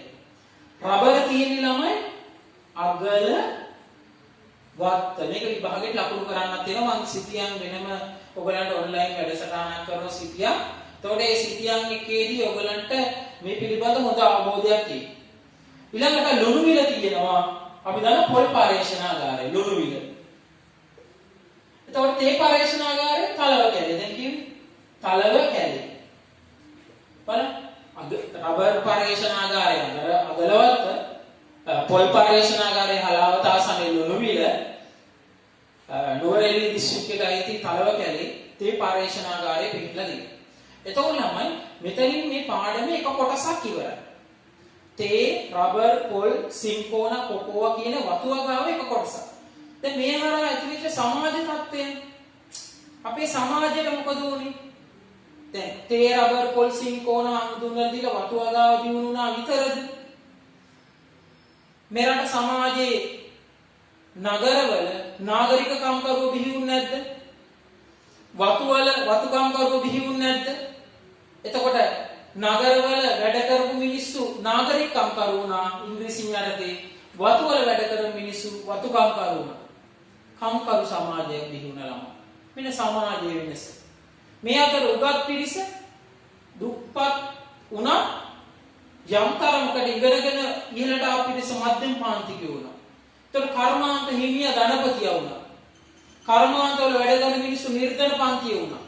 රබර් තියෙන ළමයි අගල වත්ත. මේක විභාගෙට ලකුණු කරන්නත් තියෙනවා. මම සිතියන් වෙනම ඔයගලන්ට ඔන්ලයින් වැඩසටහනක් කරනවා සිතියන්. එතකොට මේ සිතියන් එකේදී ඔයගලන්ට මේ පිළිබඳ හොඳ අවබෝධයක් තියෙනවා. ඊළඟට ලුණුවිල තියෙනවා. අපි දන්න පොල් පරීක්ෂණාගාරය ලුණුවිල. එතකොට තේ පරීක්ෂණාගාරය තලව කැලේ. දැන් කිව්වේ තලව කැලේ. බලන්න රබර් පරීක්ෂණාගාරය අගලවත්ත, පොල් පරීක්ෂණාගාරය හලාවතාසනේ ලුණුවිල, නුවරඑළිය දිස්ත්‍රික්කයට අයිති තලව කැලේ තේ පරීක්ෂණාගාරය පිහිටලා තියෙනවා. එතකොට ළමයි මෙතනින් මේ පාඩමේ එක කොටසක් ඉවරයි. තේ, රබර්, පොල්, සින්කෝන, කොකෝවා කියන වතු වගාව එක කොටසක්. දැන් මේ හරහා ඇතිවෙච්ච සමාජ තත්ත්වය අපේ සමාජයට මොකද වුනේ? දැන් තේ, රබර්, පොල්, සින්කෝන හඳුන්වලා දීලා වතු වගාව දිනුනා විතරද? මෙරට සමාජයේ නගරවල නාගරික කම්කරුවෝ බිහි වුනේ නැද්ද? වතුවල වතුකම්කරුවෝ බිහි වුනේ නැද්ද? එතකොට නගරවල වැඩ කරපු මිනිස්සු නාගරිකකම්කරු වුණා ඉංග්‍රීසියෙන් යටතේ. වතුවල වැඩ කරන මිනිස්සු වතුකම්කරු වුණා. කම්කරු සමාජයක් බිහි වුණා ළමයි. මෙන්න සමාජයේ වෙනස. මේ අතර උගත් පිරිස දුප්පත් වුණා. යම් තරමකට ඉගෙනගෙන ඉහළට ආපු පිරිස මධ්‍යම පාන්තිකයෝ වුණා. ඒතර කර්මාන්ත හිමියා ධනපතියා වුණා. කර්මාන්තවල වැඩ කරන මිනිස්සු නිර්ධන පන්තිය වුණා.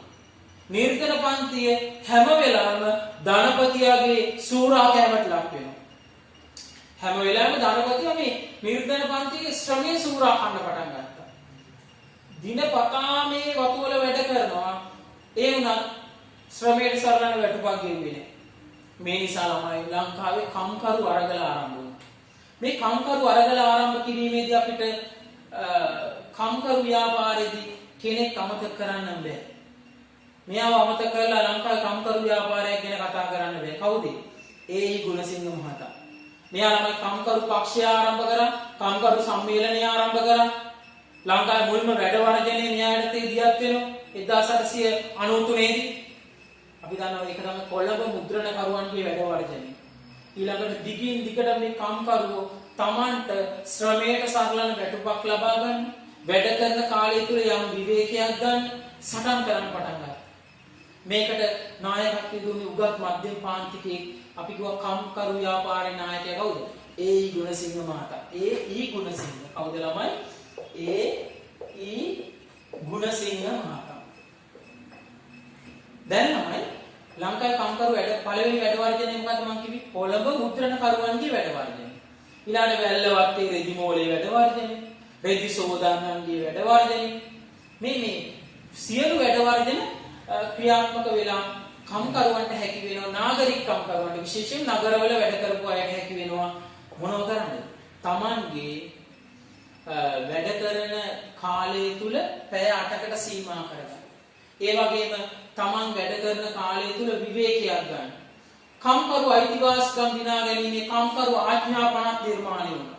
නිර්ධන පන්තිය හැම වෙලාවෙම ධනපතියාගේ සූරා කෑමට ලක් වෙනවා. හැම වෙලාවෙම ධනපතියා මේ නිර්ධන පන්තියේ ශ්‍රමයේ සූරා කන්න පටන් ගත්තා. දිනපතා මේ වතුවල වැඩ කරනවා. ඒ වුණත් ශ්‍රමයට සරලන වැටුපක් ගෙවුවේ නැහැ. මේ නිසා ළමයි ලංකාවේ කම්කරු අරගල ආරම්භ වුණා. මේ කම්කරු අරගල ආරම්භ කිරීමේදී අපිට කම්කරු ව්‍යාපාරයේදී කෙනෙක් අමතක කරන්න බෑ. මෙයාව අමතක කරලා ලංකාවේ කම්කරු ව්‍යාපාරයක් ගැන කතා කරන්න බෑ. කවුද? ඒ.යි. ගුණසිංහ මහතා. මෙයා ළමයි කම්කරු පක්ෂය ආරම්භ කරා, කම්කරු සම්මේලනය ආරම්භ කරා. ලංකාවේ මුල්ම වැඩ වර්ජනයේ මෙයාට දියත් වෙනවා 1893 දී. අපි දන්නවා ඒක තමයි කොළඹ මුද්‍රණකරුවන්ගේ වැඩ වර්ජනය. ඊළඟට දිගින් දිගට මේ කම්කරුවෝ තමන්ට ශ්‍රමයට සරලන වැටුපක් ලබා ගන්න, වැඩ කරන කාලය තුල යම් විවේකයක් ගන්න සටන් කරන්න පටන් ගත්තා. මේකට නායකත්වය දුන්නේ උගත් මධ්‍යම පාන්තිකේ අපි කිව්වා කම්කරු ව්‍යාපාරේ නායකයා කවුද? ඒ.යි. ගුණසිංහ මහතා. ඒ.යි. ගුණසිංහ. කවුද ළමයි? ඒ.යි. ගුණසිංහ මහතා. දැන් ළමයි ලංකාවේ කම්කරු වැඩ පළවෙනි වැඩ වර්ජනය මොකද්ද මම කිව්වේ? කොළඹ මුද්‍රණකරුවන්ගේ වැඩ වර්ජනය. ඊළඟට වැල්ලවත්තේ රෙදි මෝලේ වැඩ වර්ජනය, රෙදි සෝදාන්නන්ගේ වැඩ වර්ජනය. මේ සියලු වැඩ වර්ජන ක්‍රියාත්මක වෙලා කම්කරුවන්ට හැකි වෙනවා නාගරික කම්කරුවන්ට විශේෂයෙන් නගරවල වැඩ කරපු අයට හැකි වෙනවා මොනව කරන්නද? Tamanගේ වැඩ කරන කාලය තුල පැය 8කට සීමා කරගන්න. ඒ වගේම Taman වැඩ කරන කාලය තුල විවේකයක් ගන්න. කම්කරු අයිතිවාසිකම් දිනා ගැනීමේ කම්කරු ආඥා 50ක් නිර්මාණය වුණා.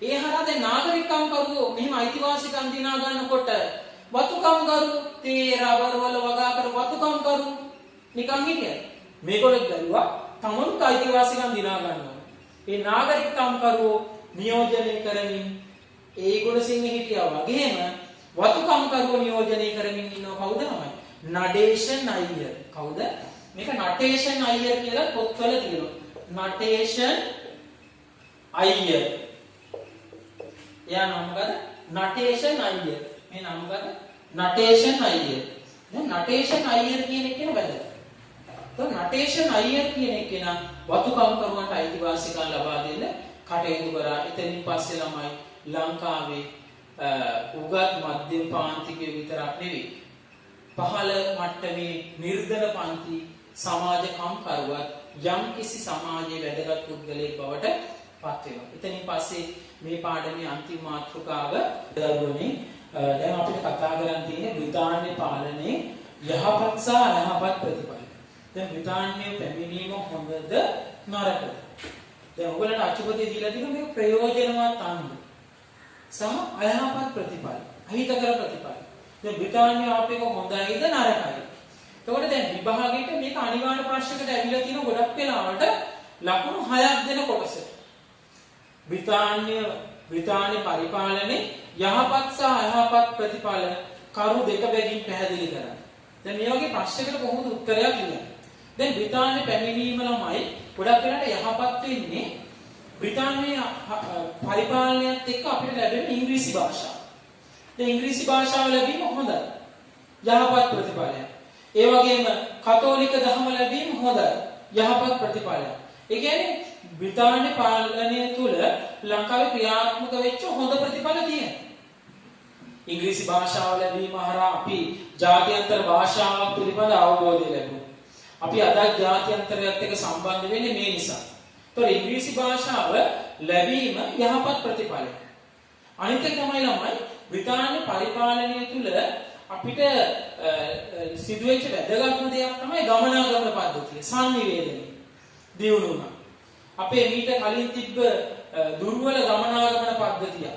ඒ හරහා දැන් නාගරික කම්කරුවෝ මෙහිම අයිතිවාසිකම් දිනා ගන්නකොට වතු කම්කරු තේ රබර් වල වගා කර වතු කම්කරු නිකන් හිටියද? මේගොල්ලෝ දරුවා තමනුත් අයිතිවාසිකම් දිනා ගන්නවා. ඒ නාගරික කම්කරුවෝ නියෝජනය කරමින් ඒගොල්ලෝ සිංහ හිටියා වගේම වතු කම්කරුවෝ නියෝජනය කරමින් ඉන්නව කවුද තමයි? නඩේෂන් අයියර්. කවුද? මේක නටේෂන් අයියර් කියලා පොත්වල තියෙනවා. නටේෂන් අයියර්. එයා නම මොකද? නටේෂන් අයියර්. මේ නම මොකද? නටේෂන් අයියර්. දැන් නටේෂන් අයියර් කියන එක වැදගත්. તો නටේෂන් අයියර් කියන එක නා වතුකම්කරුවන්ට අයිතිවාසිකම් ලබා දෙන්න කටයුතු කරා. එතනින් පස්සේ ළමයි ලංකාවේ උගත් මධ්‍යම පාන්තිකය විතරක් නෙවෙයි පහළ මට්ටමේ නිර්ධන පන්ති සමාජ කම්කරුවත් යම් කිසි සමාජයේ වැදගත් පුද්ගලයෙක් බවට පත් වෙනවා. එතනින් පස්සේ මේ පාඩමේ අන්තිම මාතෘකාව දරුවනේ දැන් අපිට කතා කරන්න තියෙන්නේ බ්‍රිතාන්‍ය පාලනයේ යහපත් සහ අයහපත් ප්‍රතිඵල. දැන් බ්‍රිතාන්‍යයේ පැමිණීම හොඳද නරකද? දැන් ඔයගලන්ට අච්චුපතේ දීලා තියෙන මේ ප්‍රයෝජනවත් අංග සහ අයහපත් ප්‍රතිඵල, අහිතකර ප්‍රතිඵල. දැන් බ්‍රිතාන්‍යය ආපේක හොඳයිද නරකයිද? එතකොට දැන් විභාගයට මේක අනිවාර්ය ප්‍රශ්නකට ඇවිල්ලා තියෙන ගොඩක් වෙලාවට ලකුණු 6ක් දෙන කොටසට. බ්‍රිතාන්‍ය පරිපාලනයේ යහපත් සහ අයහපත් ප්‍රතිඵල කරු දෙක බැගින් පැහැදිලි කරන්න. දැන් මේ වගේ ප්‍රශ්නයකට කොහොමද උත්තරයක් දෙන්නේ? දැන් බ්‍රිතාන්‍ය පැමිණීම ළමයි ගොඩක් වෙලාවට යහපත් වෙන්නේ බ්‍රිතාන්‍ය පරිපාලනයත් එක්ක අපිට ලැබෙන ඉංග්‍රීසි භාෂාව. දැන් ඉංග්‍රීසි භාෂාව ලැබීම හොඳයි. යහපත් ප්‍රතිඵලයක්. ඒ වගේම කතෝලික ධර්ම ලැබීම හොඳයි. යහපත් ප්‍රතිඵලයක්. ඒ කියන්නේ බ්‍රිතාන්‍ය පාලනය තුල ලංකාවේ ක්‍රියාත්මක වෙච්ච හොඳ ප්‍රතිඵල තියෙනවා. ඉංග්‍රීසි භාෂාව ලැබීම හරහා අපි ජාත්‍යන්තර භාෂාවක් පිළිබඳ අවබෝධය ලැබුණා. අපි අද ජාත්‍යන්තරයත් එක්ක සම්බන්ධ වෙන්නේ මේ නිසා. ඒතකොට ඉංග්‍රීසි භාෂාව ලැබීම යහපත් ප්‍රතිඵලයක්. අනිත් එක තමයි ළමයි බ්‍රිතාන්‍ය පරිපාලනය තුල අපිට සිදුවෙච්ච වැදගත්ම දෙයක් තමයි ගමනාගමන පද්ධතිය, සංනිවේදනය දියුණු වුණා. අපේ මීට කලින් තිබ්බ දුර්වල ගමනාගමන පද්ධතිය.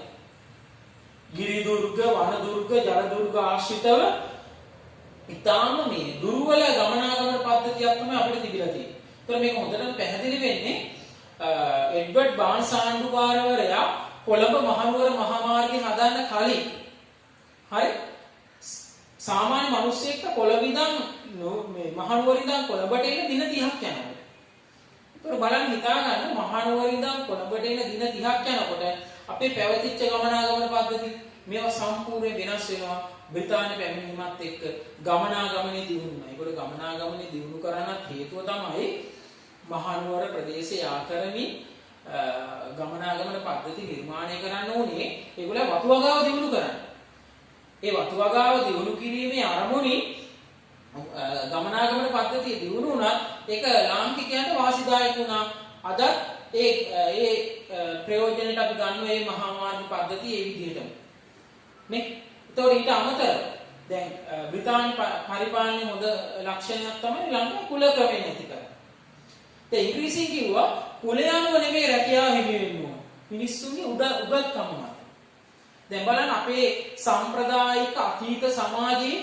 ගිරි දුර්ග, වන දුර්ග, ජල දුර්ග ආශ්‍රිතව ඊටාම මේ දුර්වල ගමනාගමන පද්ධතියක් තමයි අපිට තිබිලා තියෙන්නේ. ඒතර මේක හොඳටම පැහැදිලි වෙන්නේ එඩ්වඩ් බාන්ස් ආණ්ඩුකාරවරයා කොළඹ මහනුවර මහා මාර්ගය හදන්න කලින් හරි සාමාන්‍ය මිනිස්සෙක්ට කොළඹ ඉඳන් මේ මහනුවර ඉඳන් කොළඹට එන්න දින 30ක් යනවා. ඒතර බලන්න හිතා ගන්න මහනුවර ඉඳන් කොළඹට එන්න දින 30ක් යනකොට අපේ පැවතිච්ච ගමනාගමන පද්ධති මේවා සම්පූර්ණයෙන් වෙනස් වෙනවා. බ්‍රිතාන්‍ය පැමිණීමත් එක්ක ගමනාගමනේ දියුණු වුණා. ඒකට ගමනාගමනේ දියුණු කරන්නත් හේතුව තමයි මහනුවර ප්‍රදේශයේ ආකරමින් ගමනාගමන පද්ධති නිර්මාණය කරන්න ඕනේ. ඒගොල්ලෝ වතුවගාව දියුණු කරන්න. ඒ වතුවගාව දියුණු කිරීමේ අරමුණින් ගමනාගමන පද්ධතිය දියුණු වුණත් ඒක ලාංකිකයන්ට වාසිදායක වුණා. අද ඒ ප්‍රයෝජනෙට අපි ගන්න මේ මහා මාර්ග පද්ධතිය ඒ විදිහටම නේ. ඒතකොට ඊට අමතරව දැන් බ්‍රිතාන්‍ය පරිපාලනයේ හොඳ ලක්ෂණයක් තමයි ලංකාවේ කුල ක්‍රමය නැති කරන. දැන් ඉංග්‍රීසියෙන් කිව්වා කුලය අනුව නෙමෙයි රැකියාව හිමි වෙන්න ඕන. මිනිස්සුන්ගේ උගත්කම මත. දැන් බලන්න අපේ සම්ප්‍රදායික අතීත සමාජයේ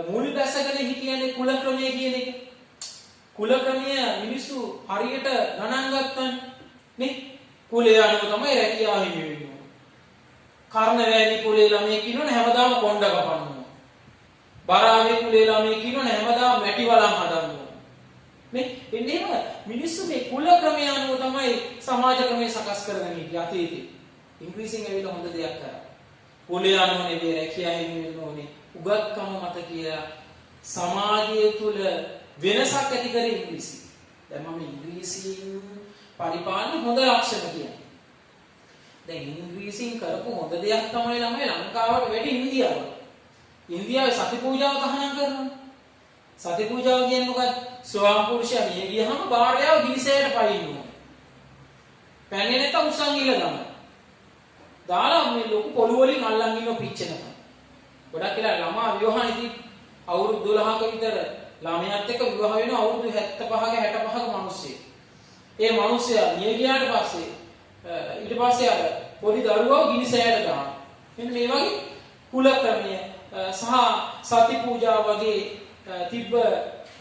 මුල් බැසගෙන හිටියනේ කුල ක්‍රමය කියන එක. කුල ක්‍රමය මිනිස්සු හරියට ගණන් ගත්තානේ නේ. කුලය අනුව තමයි රැකියාව හිමි වෙන්නේ. කර්ණවැලි කුලේ ළමයි කියනවනේ හැමදාම කොණ්ඩ කපනවා. බරාවේ කුලේ ළමයි කියනවනේ හැමදාම මැටි වලම් හදනවා. මේ එන්නේම මිනිස්සු මේ කුල ක්‍රමය අනුව තමයි සමාජ ක්‍රමය සකස් කරගෙන හිටියේ අතීතේ. ඉංග්‍රීසියෙන් ඇවිල්ලා හොඳ දෙයක් කරා. කුලය අනුව නෙවෙයි රැකියාව හිමි වෙන්න ඕනේ. උගත්කම මත කියලා සමාජය තුල වෙනසක් ඇති කරේ ඉංග්‍රීසි. දැන් මම ඉංග්‍රීසියෙන් පරිපාලන හොඳ ලක්ෂණ කියන්නේ. දැන් ඉංග්‍රීසියෙන් කරපු හොඳ දෙයක් තමයි ළමයි ලංකාවට වැඩි ඉන්දියාව. ඉන්දියාවේ සති පූජාව තහනම් කරනවා. සති පූජාව කියන්නේ මොකක්ද? ස්වාම පුරුෂයා මිය ගියහම භාර්යාව ගිනිසයට පයින්න ඕනේ. පැන්නේ නැත්නම් උස්සන් ගිල ගන්න. දාලා මේ ලොකු පොළු වලින් අල්ලන් ඉන්න පිච්චෙනවා. ගොඩක් වෙලා ළමා විවාහයේදී අවුරුදු 12ක විතර ළමයාත් එක්ක විවාහ වෙන අවුරුදු 75ක 65ක මිනිස්සෙක්. ඒ මිනිස්සයා මිය ගියාට පස්සේ ඊට පස්සේ අර පොඩි දරුවව ගිනිසයට දානවා. මෙන්න මේ වගේ කුල ක්‍රමය සහ සති පූජා වගේ තිබ්බ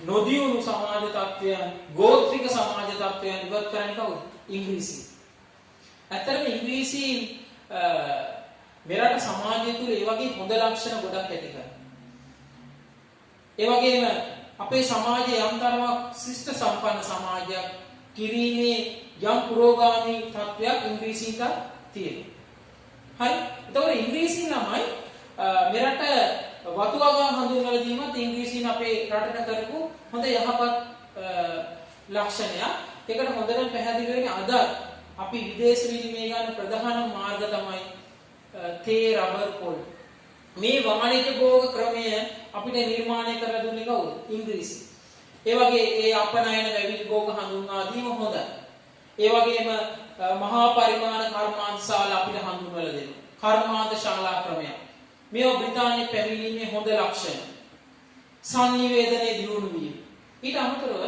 නොදියුණු සමාජ තත්ත්වයන්, ගෝත්‍රික සමාජ තත්ත්වයන් ඉවත් කරන්නේ කවුද? ඉංග්‍රීසි. ඇත්තටම ඉංග්‍රීසි මෙරට සමාජය තුළ ඒ වගේ හොඳ ලක්ෂණ ගොඩක් ඇති කරනවා. ඒ වගේම අපේ සමාජයේ යම් තරමක් ශිෂ්ට සම්පන්න සමාජයක් කිරීමේ යම් පුරෝගාමී තත්ත්වයක් ඉංග්‍රීසියට තියෙනවා. හරි. එතකොට ඉංග්‍රීසියෙන් ළමයි මෙරට වතුවගා හඳුන්වලා දීමත් ඉංග්‍රීසියෙන් අපේ රටට කරපු හොඳ යහපත් ලක්ෂණයක්. ඒකට හොඳට පැහැදිලි වෙන්නේ අද අපි විදේශ විනිමය ගන්න ප්‍රධාන මාර්ග තමයි තේ, රබර්, පොල්. මේ වාණිජ භෝග ක්‍රමය අපිට නිර්මාණය කරලා දුන්නේ කවුද? ඉංග්‍රීසි. ඒ වගේ ඒ අපනයන වැවිලි භෝග හඳුන්වා දීම හොඳයි. ඒ වගේම මහා පරිමාණ කර්මාන්ත ශාලා අපිට හඳුන්වලා දෙනවා. කර්මාන්ත ශාලා ක්‍රමය. මේවා බ්‍රිතාන්‍යයේ පැමිණීමේ හොඳ ලක්ෂණ. සංනිවේදනයේ දියුණු වීම. ඊට අමතරව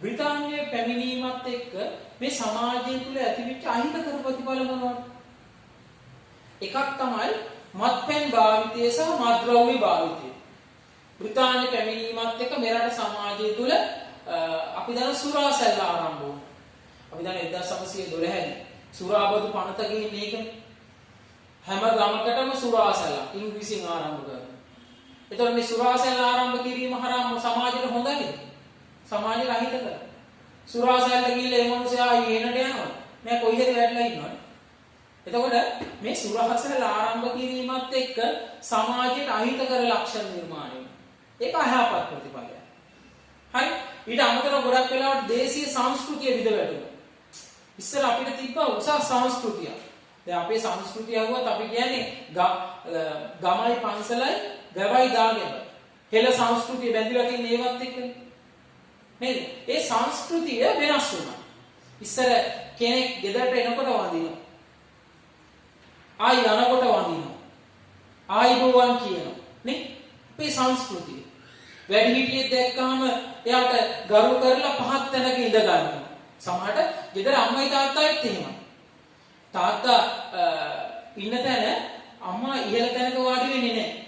බ්‍රිතාන්‍යයේ පැමිණීමත් එක්ක මේ සමාජය තුළ ඇතිවෙච්ච අහිතකර ප්‍රතිඵල මොනවද? එකක් තමයි මත්පැන් භාවිතය සහ මත්ද්‍රව්‍ය භාවිතය. බ්‍රිතාන්‍ය පැමිණීමත් එක්ක මෙරට සමාජය තුළ අපි දන්න සුරාසැල්ල ආරම්භ වුණා. අපි දන්න 1912 දී සුරාබදු පනත ගිහින් මේකනේ. හැම ගමකටම සුරාසැල්ල ඉංග්‍රීසියෙන් ආරම්භ කරනවා. එතකොට මේ සුරාසැල්ල ආරම්භ කිරීම හරහා සමාජයට හොඳයි. සමාජයට අහිතකර. සුරාසැල්ල ගිහලා ඒ මිනිස්සයා ඊනට යනවා. මම කොයි හරි වැටලා ඉන්නවා. එතකොට මේ සුරාසැල්ල ආරම්භ කිරීමත් එක්ක සමාජයට අහිතකර ලක්ෂණ නිර්මාණය වෙනවා. ඒක අයහපත් ප්‍රතිඵලයක්. හරි. ඊට අමතරව ගොඩක් වෙලාවට දේශීය සංස්කෘතිය විද වැටුණා. ඉස්සර අපිට තිබ්බ උසස් සංස්කෘතිය. දැන් අපේ සංස්කෘතිය අහුවත් අපි කියන්නේ ගමයි පන්සලයි ගවයි දාගෙම. හෙළ සංස්කෘතිය බැඳිලා තියෙන ඒවත් එක්කනේ. නේද? ඒ සංස්කෘතිය වෙනස් වුණා. ඉස්සර කෙනෙක් ගෙදරට එනකොට වඳිනවා. ආයි යනකොට වඳිනවා. ආයිබෝවන් කියනවා. නේ? අපේ සංස්කෘතිය. වැඩිහිටියෙක් දැක්කම එයාට ගරු කරලා පහත් තැනක ඉඳ ගන්නවා. සමහරට ගෙදර අම්මයි තාත්තයිත් එහෙමයි. තාත්තා ඉන්න තැන අම්මා ඉහළ තැනක වාඩි වෙන්නේ නැහැ.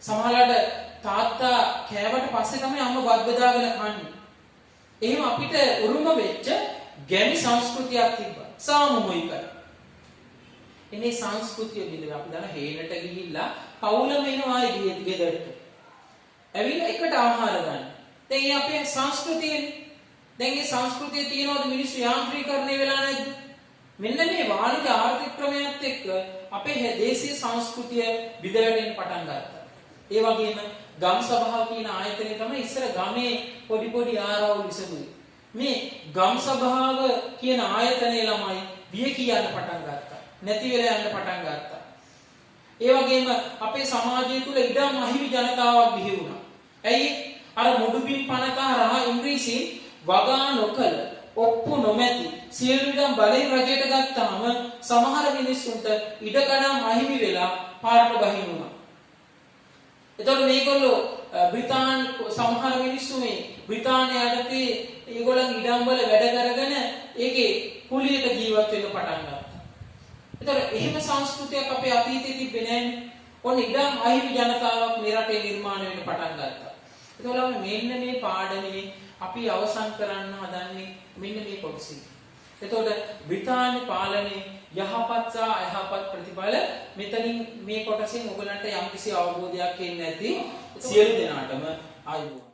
සමහරවිට තාත්තා කෑවට පස්සේ තමයි අම්මා බත් බෙදාගෙන කන්නේ. එහෙම අපිට උරුම වෙච්ච ගැමි සංස්කෘතියක් තිබ්බා. සාමූහිකයි. එනේ සංස්කෘතිය විදිහට අපි දන්න හේනට ගිහිල්ලා පවුලම එනවා ගෙදරට. ඇවිල්ලා එකට ආහාර ගන්න. දැන් මේ අපේ සංස්කෘතියනේ. දැන් මේ සංස්කෘතිය තියනවාද මිනිස්සු යාන්ත්‍රීකරණය වෙලා නැද්ද? මෙන්න මේ වාණිජ ආර්ථික ක්‍රමයත් එක්ක අපේ දේශීය සංස්කෘතිය විදවැටෙන්න පටන් ගත්තා. ඒ වගේම ගම් සභාව කියන ආයතනය තමයි ඉස්සර ගමේ පොඩි පොඩි ආරවුල් විසඳුවේ. මේ ගම් සභාව කියන ආයතනයේ ළමයි බිය කියන්න පටන් ගත්තා. නැති වෙලා යන්න පටන් ගත්තා. ඒ වගේම අපේ සමාජය තුළ ඉඩම් අහිමි ජනතාවක් බිහි වුණා. ඇයි? අර මුඩුබිම් පනතා රහ ඉංග්‍රීසියෙන් වගා නොකළ ඔප්පු නොමැති සියලු ඉඩම් බලෙන් රජයට ගත්තාම සමහර මිනිස්සුන්ට ඉඩකඩම් අහිමි වෙලා පාරට බහින්න වුණා. එතකොට මේගොල්ලෝ බ්‍රිතාන්‍ය සමහර මිනිස්සු මේ බ්‍රිතාන්‍ය යටතේ ඒගොල්ලන් ඉඩම් වල වැඩ කරගෙන ඒකේ කුලියට ජීවත් වෙන්න පටන් ගත්තා. එතකොට එහෙම සංස්කෘතියක් අපේ අතීතයේ තිබෙන්නේ නැහැ. ඔන්න ඉඩම් අහිමි ජනතාවක් මේ රටේ නිර්මාණය වෙන්න පටන් ගත්තා. එතකොට මෙන්න මේ පාඩමේ අපි අවසන් කරන්න හදන්නේ මෙන්න මේ කොටසින්. එතකොට බ්‍රිතාන්‍ය පාලනයේ යහපත් සහ අයහපත් ප්‍රතිඵල මෙතනින් මේ කොටසින් ඔයගලන්ට යම්කිසි අවබෝධයක් එන්නේ නැති සියලු දෙනාටම ආයුබෝවන්.